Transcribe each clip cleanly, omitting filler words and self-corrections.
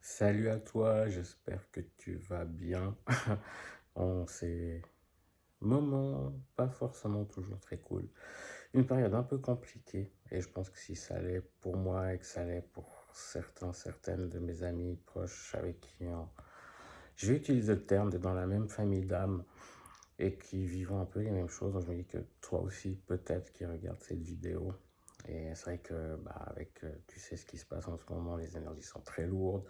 Salut à toi, j'espère que tu vas bien. On s'est moment pas forcément toujours très cool. Une période un peu compliquée et je pense que si ça allait pour moi et que ça allait pour certaines de mes amis proches avec qui je vais utiliser le terme de dans la même famille d'âme et qui vivent un peu les mêmes choses. Donc je me dis que toi aussi peut-être qui regardes cette vidéo. Et c'est vrai que avec tu sais ce qui se passe en ce moment, les énergies sont très lourdes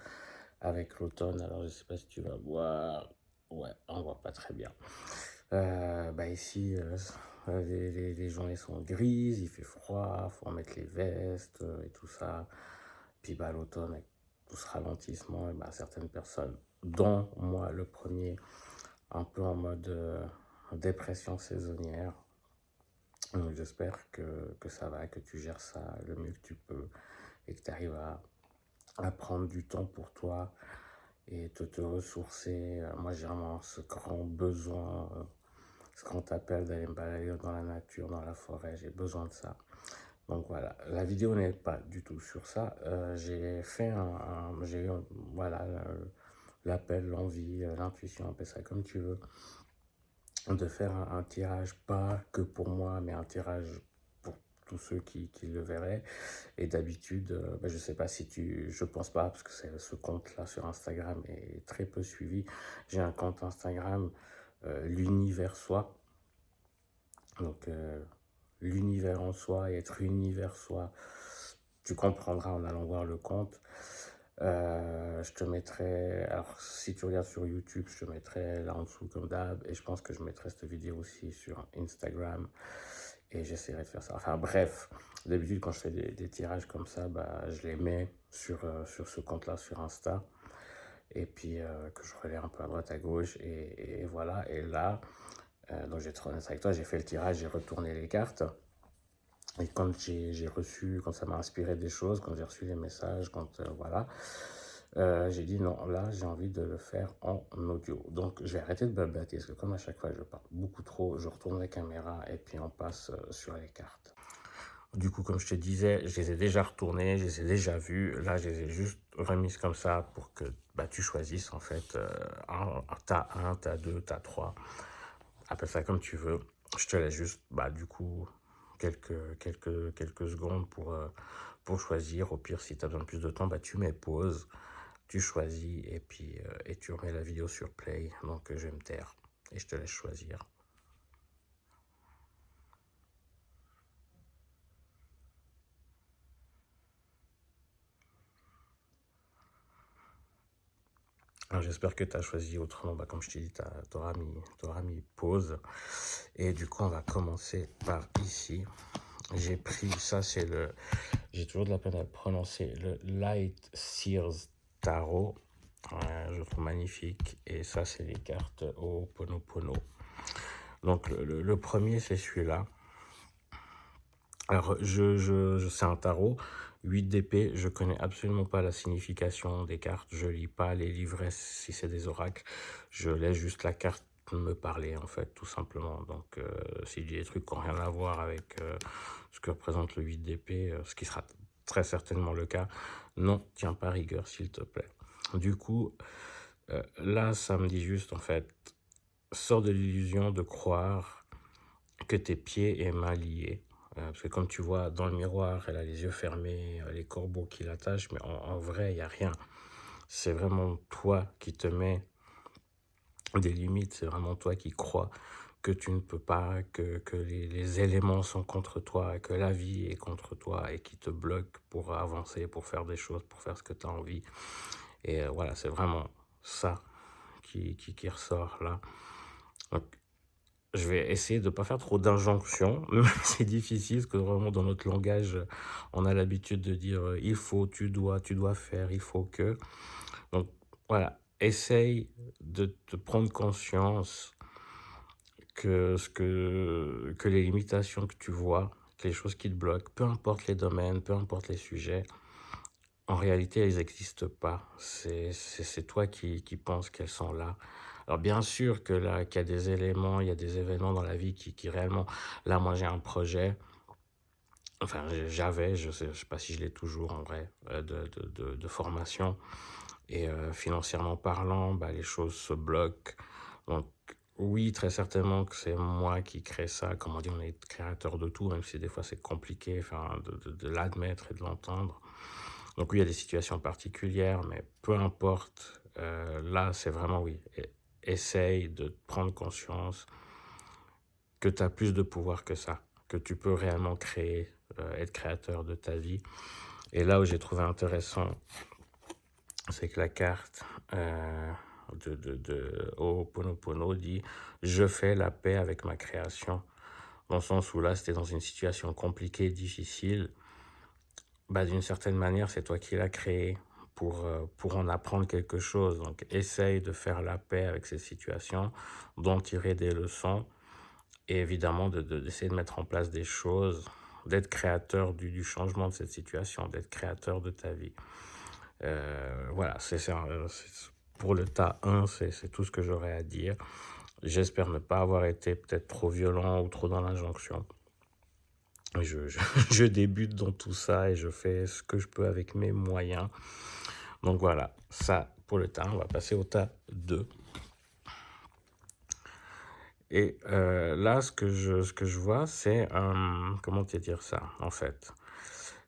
avec l'automne. Alors, je sais pas si tu vas voir. Ouais, on voit pas très bien. Ici, les journées sont grises, il fait froid, faut remettre les vestes et tout ça. Puis l'automne, avec tout ce ralentissement, et certaines personnes, dont moi le premier, un peu en mode dépression saisonnière. Donc, j'espère que ça va, que tu gères ça le mieux que tu peux et que tu arrives à prendre du temps pour toi et te ressourcer. Moi, j'ai vraiment ce grand besoin, ce grand appel d'aller me balader dans la nature, dans la forêt. J'ai besoin de ça. Donc voilà, la vidéo n'est pas du tout sur ça. J'ai fait j'ai eu, voilà, l'appel, l'envie, l'intuition, appelle ça comme tu veux, de faire un tirage, pas que pour moi, mais un tirage pour tous ceux qui le verraient. Et d'habitude, je sais pas si je pense pas, parce que ce compte-là sur Instagram est très peu suivi. J'ai un compte Instagram, l'univers soi. Donc, l'univers en soi et être univers soi, tu comprendras en allant voir le compte. Je te mettrai, alors si tu regardes sur YouTube, je te mettrai là en dessous comme d'hab, et je pense que je mettrai cette vidéo aussi sur Instagram, et j'essaierai de faire ça. Enfin bref, d'habitude quand je fais des tirages comme ça, je les mets sur ce compte-là, sur Insta, et puis que je relais un peu à droite, à gauche, et voilà, et là, donc je vais être honnête avec toi, j'ai fait le tirage, j'ai retourné les cartes, et quand j'ai reçu, quand ça m'a inspiré des choses, quand j'ai reçu les messages, quand voilà, j'ai dit non, là j'ai envie de le faire en audio. Donc je vais arrêter de blablater parce que comme à chaque fois je parle beaucoup trop, je retourne la caméra et puis on passe sur les cartes. Du coup, comme je te disais, je les ai déjà retournées, je les ai déjà vues. Là, je les ai juste remises comme ça pour que tu choisisses en fait. T'as un, t'as deux, t'as trois. Appelle ça comme tu veux. Je te laisse juste, du coup, quelques secondes pour choisir. Au pire, si tu as besoin de plus de temps, tu mets pause, tu choisis et puis et tu remets la vidéo sur play. Donc, je vais me taire et je te laisse choisir. Alors, j'espère que tu as choisi autrement. Comme je t'ai dit, t'auras mis pause. Et du coup, on va commencer par ici. J'ai pris, ça c'est j'ai toujours de la peine à le prononcer, le Light Sears Tarot. Je le trouve magnifique. Et ça, c'est les cartes au Ponopono. Donc, le premier, c'est celui-là. Alors, c'est un tarot, 8 d'épée. Je connais absolument pas la signification des cartes. Je lis pas les livrets si c'est des oracles. Je laisse juste la carte me parler, en fait, tout simplement. Donc, s'il dit des trucs qui n'ont rien à voir avec ce que représente le 8 d'épée, ce qui sera très certainement le cas, non, tiens pas rigueur, s'il te plaît. Du coup, là, ça me dit juste, en fait, sors de l'illusion de croire que tes pieds et mains liés. Parce que comme tu vois, dans le miroir, elle a les yeux fermés, les corbeaux qui l'attachent, mais en vrai, il n'y a rien. C'est vraiment toi qui te mets des limites, c'est vraiment toi qui crois que tu ne peux pas, que les éléments sont contre toi, que la vie est contre toi et qui te bloque pour avancer, pour faire des choses, pour faire ce que tu as envie. Et voilà, c'est vraiment ça qui ressort là. Donc, je vais essayer de ne pas faire trop d'injonctions, mais c'est difficile parce que vraiment dans notre langage, on a l'habitude de dire il faut, tu dois faire, il faut que. Donc voilà, essaye de te prendre conscience que les limitations que tu vois, que les choses qui te bloquent, peu importe les domaines, peu importe les sujets, en réalité, elles n'existent pas. C'est toi qui penses qu'elles sont là. Alors bien sûr que là, qu'il y a des éléments, il y a des événements dans la vie qui réellement... Là, moi, j'ai un projet. enfin j'avais, je sais pas si je l'ai toujours en vrai, de formation. Et financièrement parlant, bah, les choses se bloquent. Donc oui, très certainement que c'est moi qui crée ça. Comme on dit, on est créateur de tout, même si des fois c'est compliqué, enfin, de l'admettre et de l'entendre. Donc oui, il y a des situations particulières, mais peu importe. Là, c'est vraiment oui. Essaye de prendre conscience que tu as plus de pouvoir que ça, que tu peux réellement créer, être créateur de ta vie. Et là où j'ai trouvé intéressant, c'est que la carte de Ho'oponopono dit «Je fais la paix avec ma création». Dans le sens où là, c'était dans une situation compliquée, difficile. Bah, d'une certaine manière, c'est toi qui l'as créé pour en apprendre quelque chose. Donc, essaye de faire la paix avec ces situations, d'en tirer des leçons et évidemment d'essayer de mettre en place des choses, d'être créateur du changement de cette situation, d'être créateur de ta vie. Voilà, pour le tas 1, c'est tout ce que j'aurais à dire. J'espère ne pas avoir été peut-être trop violent ou trop dans l'injonction. Je débute dans tout ça et je fais ce que je peux avec mes moyens. Donc voilà, ça pour le tas 1, on va passer au tas 2. Et là, ce que je vois, c'est, comment te dire ça, en fait.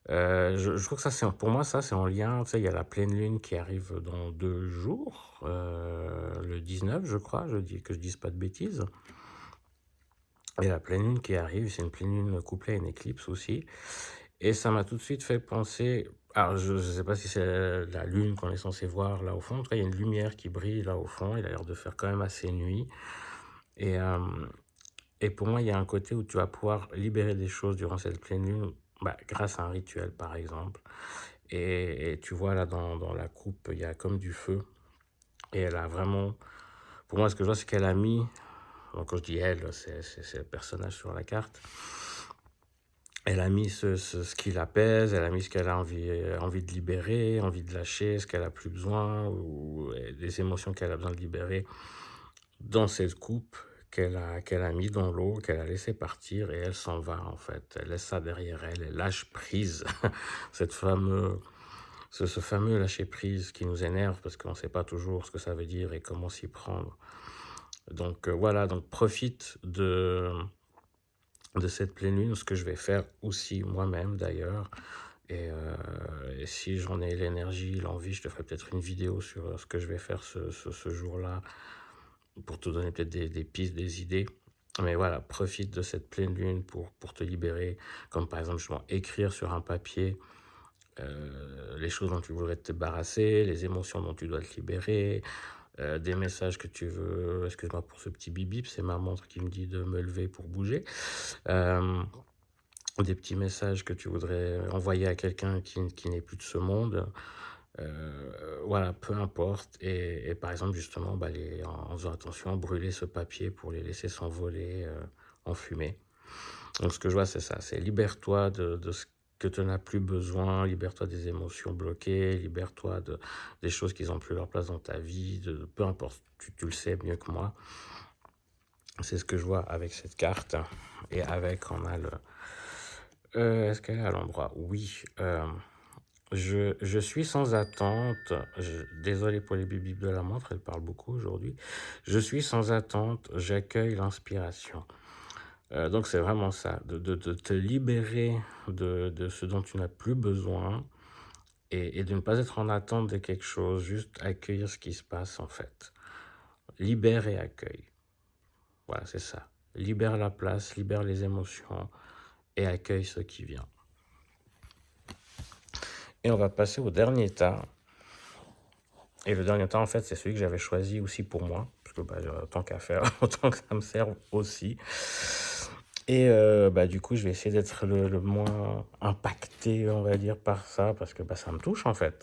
Je trouve que ça, pour moi, ça, c'est en lien, tu sais, il y a la pleine lune qui arrive dans 2 jours, le 19, je crois, que je dise pas de bêtises. Et la pleine lune qui arrive, c'est une pleine lune couplée à une éclipse aussi. Et ça m'a tout de suite fait penser, alors je ne sais pas si c'est la lune qu'on est censé voir là au fond, en tout cas, il y a une lumière qui brille là au fond, il a l'air de faire quand même assez nuit. Et, et pour moi, il y a un côté où tu vas pouvoir libérer des choses durant cette pleine lune, bah, grâce à un rituel, par exemple. Et tu vois, là, dans la coupe, il y a comme du feu. Et elle a vraiment... Pour moi, ce que je vois, c'est qu'elle a mis... Donc, quand je dis elle, c'est le personnage sur la carte. Elle a mis ce qui l'apaise, elle a mis ce qu'elle a envie de libérer, envie de lâcher, ce qu'elle a plus besoin, ou des émotions qu'elle a besoin de libérer dans cette coupe qu'elle a mis dans l'eau, qu'elle a laissé partir et elle s'en va en fait. Elle laisse ça derrière elle, elle lâche prise. Ce fameux lâcher prise qui nous énerve parce qu'on ne sait pas toujours ce que ça veut dire et comment s'y prendre. Donc voilà, donc profite de cette pleine lune, ce que je vais faire aussi moi-même d'ailleurs. Et si j'en ai l'énergie, l'envie, je te ferai peut-être une vidéo sur ce que je vais faire ce jour-là pour te donner peut-être des pistes, des idées. Mais voilà, profite de cette pleine lune pour te libérer, comme par exemple justement écrire sur un papier les choses dont tu voudrais te débarrasser, les émotions dont tu dois te libérer, des messages que tu veux, excuse-moi pour ce petit bip bip, c'est ma montre qui me dit de me lever pour bouger, euh, des petits messages que tu voudrais envoyer à quelqu'un qui n'est plus de ce monde. Voilà, peu importe. Et par exemple, justement, bah, en faisant attention, brûler ce papier pour les laisser s'envoler en fumée. Donc, ce que je vois, c'est ça. C'est libère-toi de ce que tu n'as plus besoin, libère-toi des émotions bloquées, libère-toi des choses qui n'ont plus leur place dans ta vie, peu importe, tu le sais mieux que moi. C'est ce que je vois avec cette carte. Et avec, on a le... est-ce qu'elle est à l'endroit? Oui. Je suis sans attente. Désolé pour les bibis de la montre, elle parle beaucoup aujourd'hui. Je suis sans attente, j'accueille l'inspiration. Donc c'est vraiment ça, de te libérer de ce dont tu n'as plus besoin et de ne pas être en attente de quelque chose, juste accueillir ce qui se passe en fait. Libère et accueille. Voilà, c'est ça. Libère la place, libère les émotions et accueille ce qui vient. Et on va passer au dernier tas. Et le dernier tas, en fait, c'est celui que j'avais choisi aussi pour moi. Parce que bah, tant qu'à faire, autant que ça me serve aussi. Et bah, du coup, je vais essayer d'être le moins impacté, on va dire, par ça. Parce que bah, ça me touche, en fait.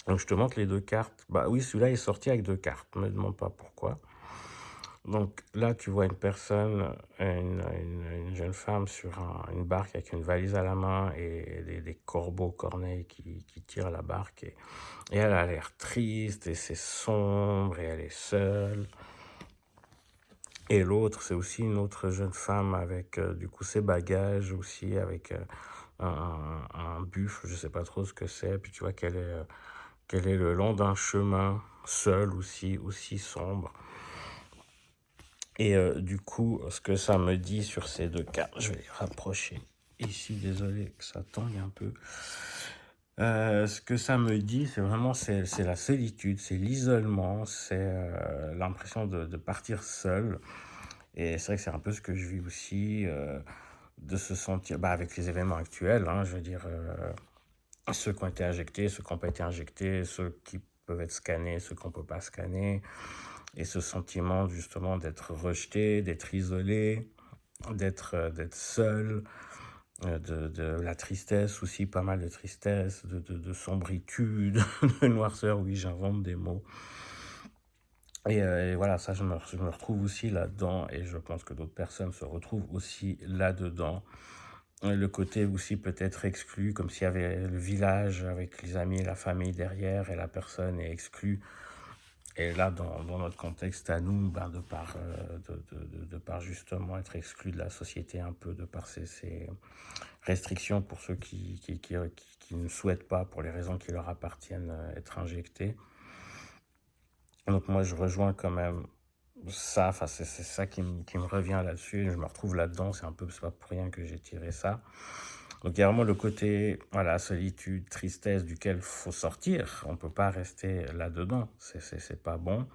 Donc, je te montre les deux cartes. Bah oui, celui-là est sorti avec deux cartes. Ne me demande pas pourquoi. Donc là, tu vois une personne, une jeune femme sur une barque avec une valise à la main et des corbeaux corneilles qui tirent la barque. Et elle a l'air triste et c'est sombre et elle est seule. Et l'autre, c'est aussi une autre jeune femme avec, du coup, ses bagages aussi, avec, un buffle, je sais pas trop ce que c'est. Puis tu vois qu'elle est le long d'un chemin, seule aussi sombre. Et du coup, ce que ça me dit sur ces deux cas, je vais les rapprocher ici, désolé que ça tangue un peu. Ce que ça me dit, c'est vraiment c'est la solitude, c'est l'isolement, c'est l'impression de partir seul. Et c'est vrai que c'est un peu ce que je vis aussi, de se sentir, bah, avec les événements actuels, hein, je veux dire, ceux qui ont été injectés, ceux qui n'ont pas été injectés, ceux qui peuvent être scannés, ceux qu'on ne peut pas scanner. Et ce sentiment justement d'être rejeté, d'être isolé, d'être seul, de la tristesse aussi, pas mal de tristesse, de sombritude, de noirceur, oui, j'invente des mots. Et voilà, ça, je me retrouve aussi là-dedans et je pense que d'autres personnes se retrouvent aussi là-dedans. Le côté aussi peut-être exclu, comme s'il y avait le village avec les amis et la famille derrière et la personne est exclue. Et là, dans notre contexte à nous, ben, de par justement être exclu de la société un peu, de par ces restrictions pour ceux qui ne souhaitent pas, pour les raisons qui leur appartiennent, être injectés. Donc moi, je rejoins quand même ça, enfin, c'est ça qui me revient là-dessus, je me retrouve là-dedans, c'est pas pour rien que j'ai tiré ça. Donc il y a vraiment le côté, voilà, solitude, tristesse duquel faut sortir, on peut pas rester là-dedans, c'est pas bon.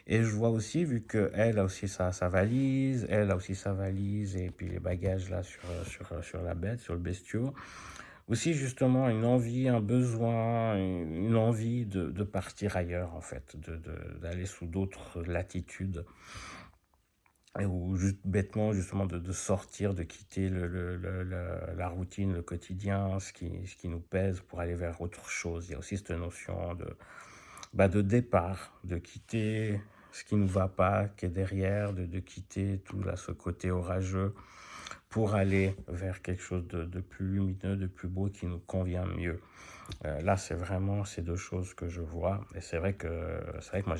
Et je vois aussi, vu qu'elle a aussi sa valise, elle a aussi sa valise et puis les bagages là sur la bête, sur le bestiau. Aussi justement une envie, un besoin, une envie de partir ailleurs en fait, d'aller sous d'autres latitudes. Ou juste bêtement justement de sortir, de quitter la routine, le quotidien, ce qui nous pèse pour aller vers autre chose. Il y a aussi cette notion de départ, de quitter ce qui nous va pas, qui est derrière, de quitter tout là, ce côté orageux pour aller vers quelque chose de plus lumineux, de plus beau, qui nous convient mieux. Là, c'est vraiment ces deux choses que je vois. Et c'est vrai que moi,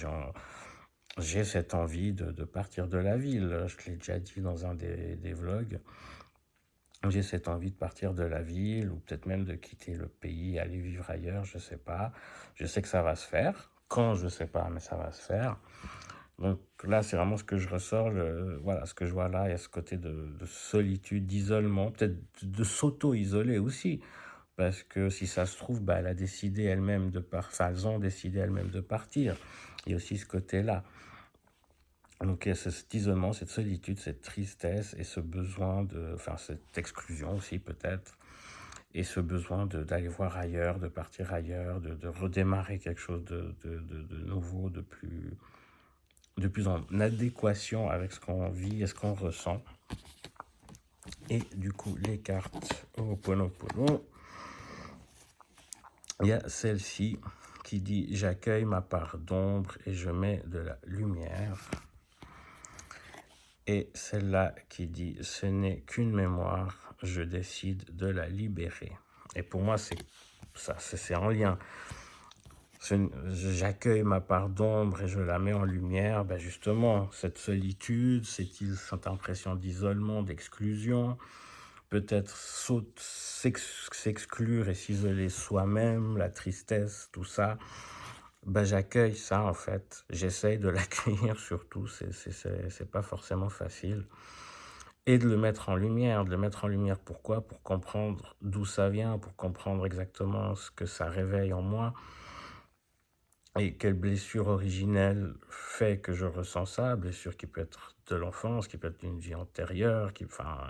j'ai cette envie de partir de la ville. Je l'ai déjà dit dans un des vlogs. J'ai cette envie de partir de la ville ou peut-être même de quitter le pays, aller vivre ailleurs, je sais pas. Je sais que ça va se faire. Quand, je sais pas, mais ça va se faire. Donc là, c'est vraiment ce que je ressors, voilà, ce que je vois là, il y a ce côté de solitude, d'isolement, peut-être de s'auto-isoler aussi. Parce que si ça se trouve, bah, elle a décidé elle-même enfin, elles ont décidé elles-mêmes de partir. Il y a aussi ce côté-là. Donc il y a cet isolement, cette solitude, cette tristesse et ce besoin enfin cette exclusion aussi peut-être, et ce besoin d'aller voir ailleurs, de partir ailleurs, de redémarrer quelque chose de nouveau, de plus en adéquation avec ce qu'on vit et ce qu'on ressent. Et du coup, les cartes Ho'oponopono, il y a celle-ci qui dit « J'accueille ma part d'ombre et je mets de la lumière ». Et celle-là qui dit « Ce n'est qu'une mémoire, je décide de la libérer ». Et pour moi, c'est en lien. J'accueille ma part d'ombre et je la mets en lumière. Ben justement, cette solitude, cette impression d'isolement, d'exclusion, peut-être s'exclure et s'isoler soi-même, la tristesse, tout ça. Ben, j'accueille ça en fait. J'essaye de l'accueillir surtout. C'est pas forcément facile. Et de le mettre en lumière. De le mettre en lumière, pourquoi? Pour comprendre d'où ça vient, pour comprendre exactement ce que ça réveille en moi. Et quelle blessure originelle fait que je ressens ça? Blessure qui peut être de l'enfance, qui peut être d'une vie antérieure, enfin,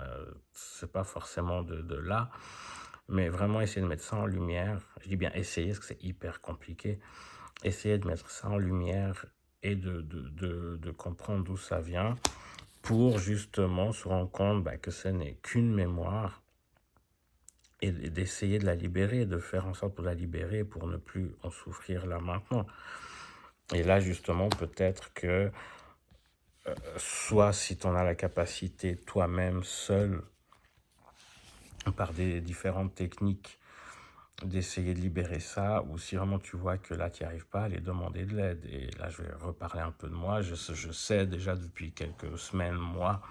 c'est pas forcément de là. Mais vraiment essayer de mettre ça en lumière. Je dis bien essayer, parce que c'est hyper compliqué. Essayer de mettre ça en lumière et de comprendre d'où ça vient pour justement se rendre compte que ce n'est qu'une mémoire et d'essayer de la libérer, de faire en sorte pour la libérer pour ne plus en souffrir là maintenant. Et là, justement, peut-être que soit si tu en as la capacité toi-même, seul, par des différentes techniques, d'essayer de libérer ça, ou si vraiment tu vois que là, tu n'y arrives pas, aller demander de l'aide. Et là, je vais reparler un peu de moi. Je sais déjà depuis quelques semaines, mois,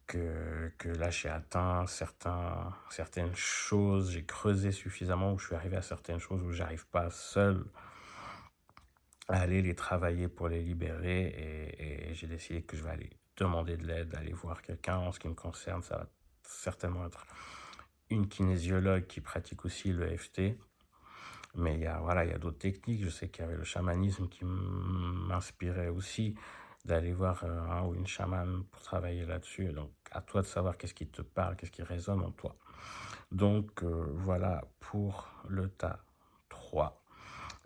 que là, j'ai atteint certaines choses, j'ai creusé suffisamment où je suis arrivé à certaines choses où j'arrive pas seul à aller les travailler pour les libérer. Et j'ai décidé que je vais aller demander de l'aide, aller voir quelqu'un. En ce qui me concerne, ça va certainement être une kinésiologue qui pratique aussi le l'EFT. Mais voilà, il y a d'autres techniques. Je sais qu'il y avait le chamanisme qui m'inspirait aussi d'aller voir un ou une chamane pour travailler là-dessus. Donc, à toi de savoir qu'est-ce qui te parle, qu'est-ce qui résonne en toi. Donc, voilà pour le tas 3.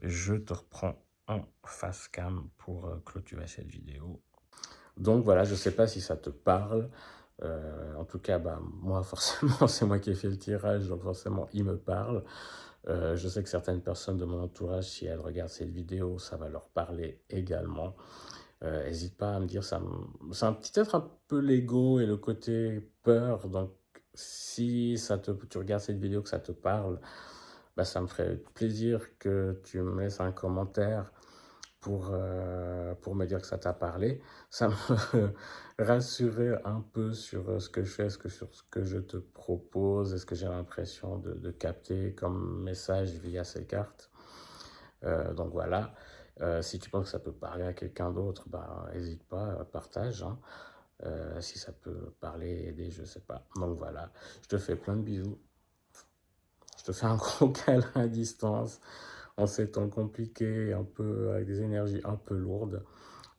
Je te reprends en face cam pour clôturer cette vidéo. Donc, voilà, je ne sais pas si ça te parle. En tout cas, bah, moi, forcément, c'est moi qui ai fait le tirage, donc forcément, il me parle. Je sais que certaines personnes de mon entourage, si elles regardent cette vidéo, ça va leur parler également. Hésite pas à me dire, c'est peut-être un peu l'ego et le côté peur. Donc, si tu regardes cette vidéo, que ça te parle, bah, ça me ferait plaisir que tu me laisses un commentaire pour me dire que ça t'a parlé. Ça me rassurer un peu sur ce que je fais, sur ce que je te propose et ce que j'ai l'impression de capter comme message via ces cartes. Donc voilà. Si tu penses que ça peut parler à quelqu'un d'autre, bah, n'hésite pas, partage, hein. Si ça peut parler, aider, je sais pas. Donc voilà, je te fais plein de bisous. Je te fais un gros câlin à distance en ces temps compliqués, un peu, avec des énergies un peu lourdes.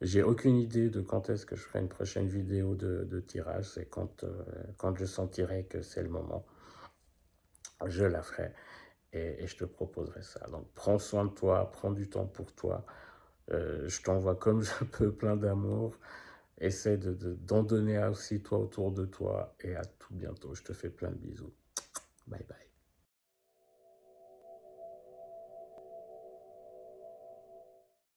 J'ai aucune idée de quand est-ce que je ferai une prochaine vidéo de tirage. C'est quand je sentirai que c'est le moment. Je la ferai et je te proposerai ça. Donc prends soin de toi, prends du temps pour toi. Je t'envoie comme je peux plein d'amour. Essaie d'en donner aussi toi autour de toi et à tout bientôt. Je te fais plein de bisous.